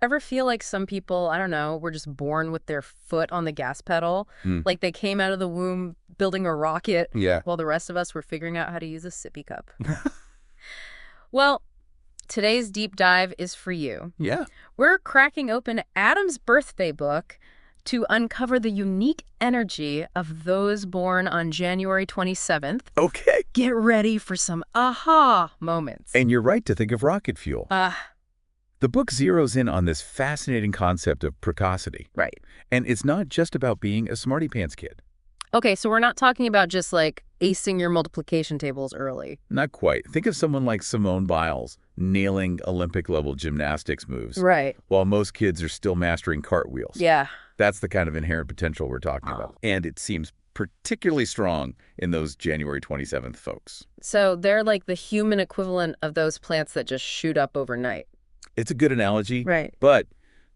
Ever feel like some people, I don't know, were just born with their foot on the gas pedal? Hmm. Like they came out of the womb building a rocket Yeah. while the rest of us were figuring out how to use a sippy cup. Well, today's deep dive is for you. Yeah. We're cracking open Adam's birthday book to uncover the unique energy of those born on January 27th. Okay. Get ready for some aha moments. And you're right to think of rocket fuel. Ah, The book zeroes in on this fascinating concept of precocity. right. And it's not just about being a smarty pants kid. Okay, so we're not talking about just like acing your multiplication tables early. Not quite. Think of someone like Simone Biles nailing Olympic-level gymnastics moves, Right. while most kids are still mastering cartwheels. Yeah. That's the kind of inherent potential we're talking Oh. about. And it seems particularly strong in those January 27th folks. So they're like the human equivalent of those plants that just shoot up overnight. It's a good analogy, Right. but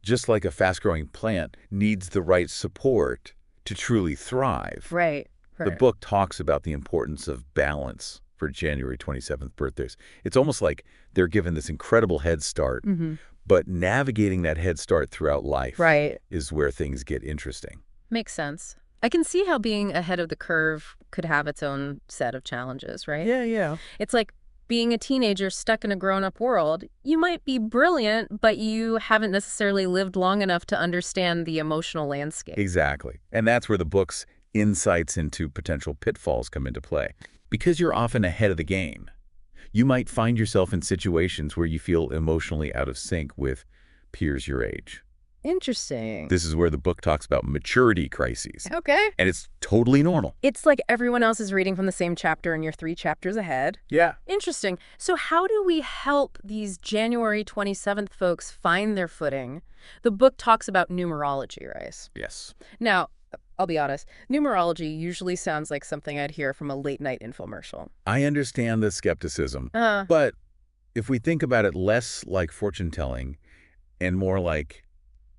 just like a fast-growing plant needs the right support to truly thrive, Right. the book talks about the importance of balance for January 27th birthdays. It's almost like they're given this incredible head start, Mm-hmm. but navigating that head start throughout life Right. is where things get interesting. Makes sense. I can see how being ahead of the curve could have its own set of challenges, right? Yeah. It's like being a teenager stuck in a grown-up world. You might be brilliant, but you haven't necessarily lived long enough to understand the emotional landscape. Exactly. And that's where the book's insights into potential pitfalls come into play. Because you're often ahead of the game, you might find yourself in situations where you feel emotionally out of sync with peers your age. Interesting. This is where the book talks about maturity crises. Okay. And it's totally normal. It's like everyone else is reading from the same chapter and you're 3 chapters ahead. Yeah. Interesting. So how do we help these January 27th folks find their footing? The book talks about numerology, right? Yes. Now, I'll be honest, numerology usually sounds like something I'd hear from a late-night infomercial. I understand the skepticism, Uh, but if we think about it less like fortune-telling and more like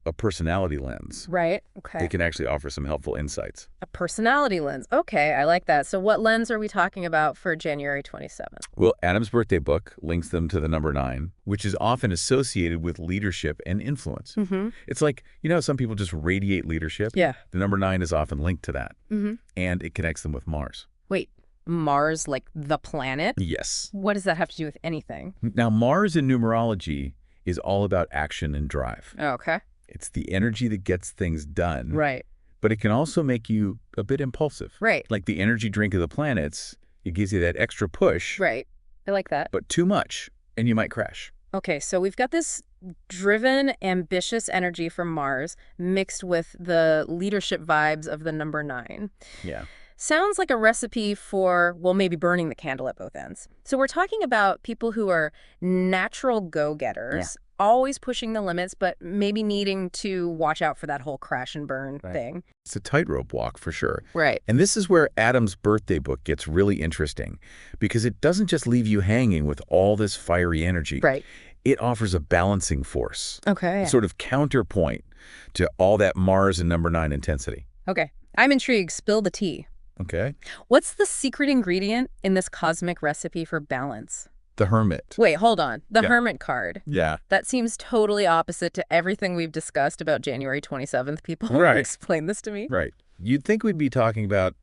a personality lens, right. Okay. it can actually offer some helpful insights. A personality lens. Okay, I like that. So what lens are we talking about for January 27th? Well, Adam's birthday book links them to the number 9, which is often associated with leadership and influence. Mm-hmm. It's like, some people just radiate leadership. Yeah. The number 9 is often linked to that, Mm-hmm. and it connects them with Mars. Wait, Mars, like the planet? Yes. What does that have to do with anything? Now, Mars in numerology is all about action and drive. Okay. It's the energy that gets things done, Right. but it can also make you a bit impulsive. Right. Like the energy drink of the planets, it gives you that extra push, Right. I like that. but too much, and you might crash. Okay, so we've got this driven, ambitious energy from Mars mixed with the leadership vibes of the number 9. Yeah. Sounds like a recipe for, well, maybe burning the candle at both ends. So we're talking about people who are natural go-getters, always pushing the limits, but maybe needing to watch out for that whole crash and burn thing. It's a tightrope walk for sure. Right. And this is where Adam's birthday book gets really interesting, because it doesn't just leave you hanging with all this fiery energy. Right. It offers a balancing force, Okay. a sort of counterpoint to all that Mars and number 9 intensity. Okay. I'm intrigued. Spill the tea. Okay? What's the secret ingredient in this cosmic recipe for balance? The Hermit. Wait, hold on. The Yeah. Hermit card. Yeah. That seems totally opposite to everything we've discussed about January 27th, people. Right. Explain this to me. Right. You'd think we'd be talking about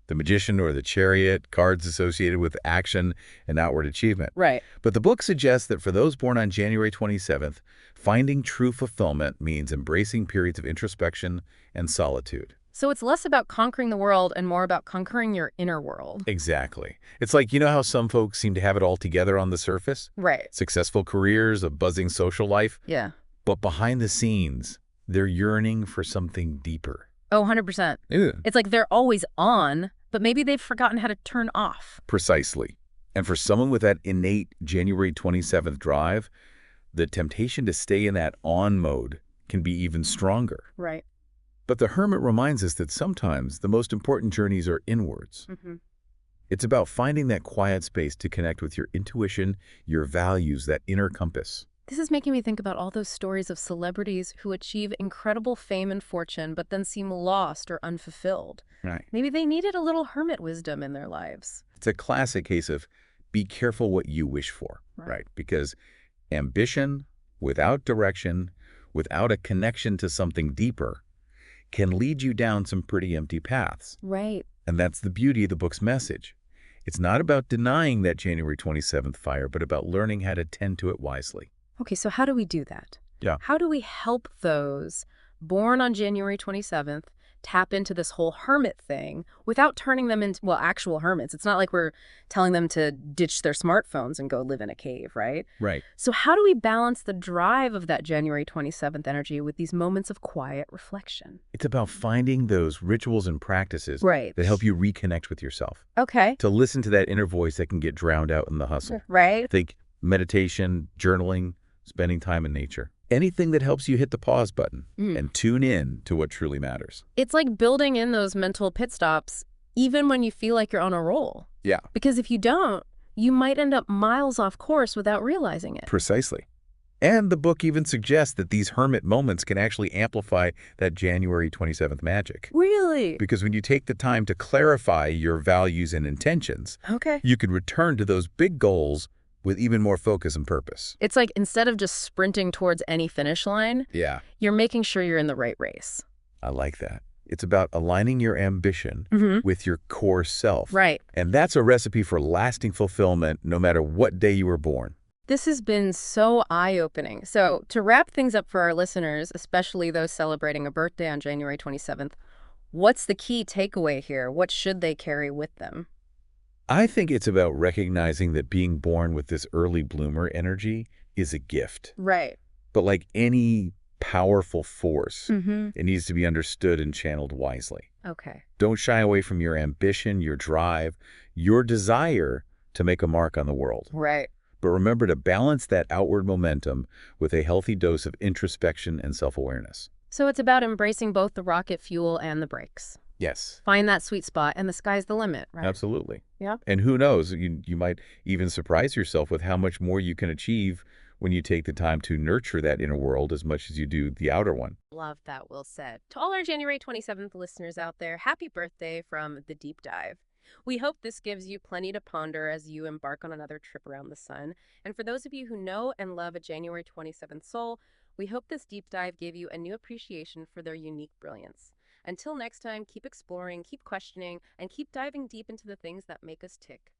the Magician or the Chariot, cards associated with action and outward achievement. Right. But the book suggests that for those born on January 27th, finding true fulfillment means embracing periods of introspection and solitude. So it's less about conquering the world and more about conquering your inner world. Exactly. It's like, how some folks seem to have it all together on the surface? Right. Successful careers, a buzzing social life. Yeah. But behind the scenes, they're yearning for something deeper. Oh, 100%. It's like they're always on, but maybe they've forgotten how to turn off. Precisely. And for someone with that innate January 27th drive, the temptation to stay in that on mode can be even stronger. Right. But the Hermit reminds us that sometimes the most important journeys are inwards. Mm-hmm. It's about finding that quiet space to connect with your intuition, your values, that inner compass. This is making me think about all those stories of celebrities who achieve incredible fame and fortune, but then seem lost or unfulfilled. Right. Maybe they needed a little hermit wisdom in their lives. It's a classic case of be careful what you wish for, right? Because ambition, without direction, without a connection to something deeper, can lead you down some pretty empty paths. Right. And that's the beauty of the book's message. It's not about denying that January 27th fire, but about learning how to tend to it wisely. Okay, so how do we do that? Yeah. How do we help those born on January 27th tap into this whole hermit thing without turning them into, well, actual hermits? It's not like we're telling them to ditch their smartphones and go live in a cave, right? Right. So how do we balance the drive of that January 27th energy with these moments of quiet reflection? It's about finding those rituals and practices Right. that help you reconnect with yourself, Okay. to listen to that inner voice that can get drowned out in the hustle. Right. Think meditation, journaling, spending time in nature. Anything that helps you hit the pause button and tune in to what truly matters. It's like building in those mental pit stops even when you feel like you're on a roll. Yeah. Because if you don't, you might end up miles off course without realizing it. Precisely. And the book even suggests that these hermit moments can actually amplify that January 27th magic. Really? Because when you take the time to clarify your values and intentions, Okay. you can return to those big goals with even more focus and purpose. It's like instead of just sprinting towards any finish line, Yeah. you're making sure you're in the right race. I like that. It's about aligning your ambition with your core self. Right. And that's a recipe for lasting fulfillment no matter what day you were born. This has been so eye-opening. So to wrap things up for our listeners, especially those celebrating a birthday on January 27th, what's the key takeaway here? What should they carry with them? I think it's about recognizing that being born with this early bloomer energy is a gift. Right. But like any powerful force, Mm-hmm. it needs to be understood and channeled wisely. Okay. Don't shy away from your ambition, your drive, your desire to make a mark on the world. Right. But remember to balance that outward momentum with a healthy dose of introspection and self-awareness. So it's about embracing both the rocket fuel and the brakes. Yes, Find that sweet spot, and the sky's the limit, right? absolutely. Yeah. And who knows, you might even surprise yourself with how much more you can achieve when you take the time to nurture that inner world as much as you do the outer one. Love that. Well said. To all our January 27th listeners out there, happy birthday from The Deep Dive. We hope this gives you plenty to ponder as you embark on another trip around the sun. And for those of you who know and love a January 27th soul, we hope this deep dive gave you a new appreciation for their unique brilliance. Until next time, keep exploring, keep questioning, and keep diving deep into the things that make us tick.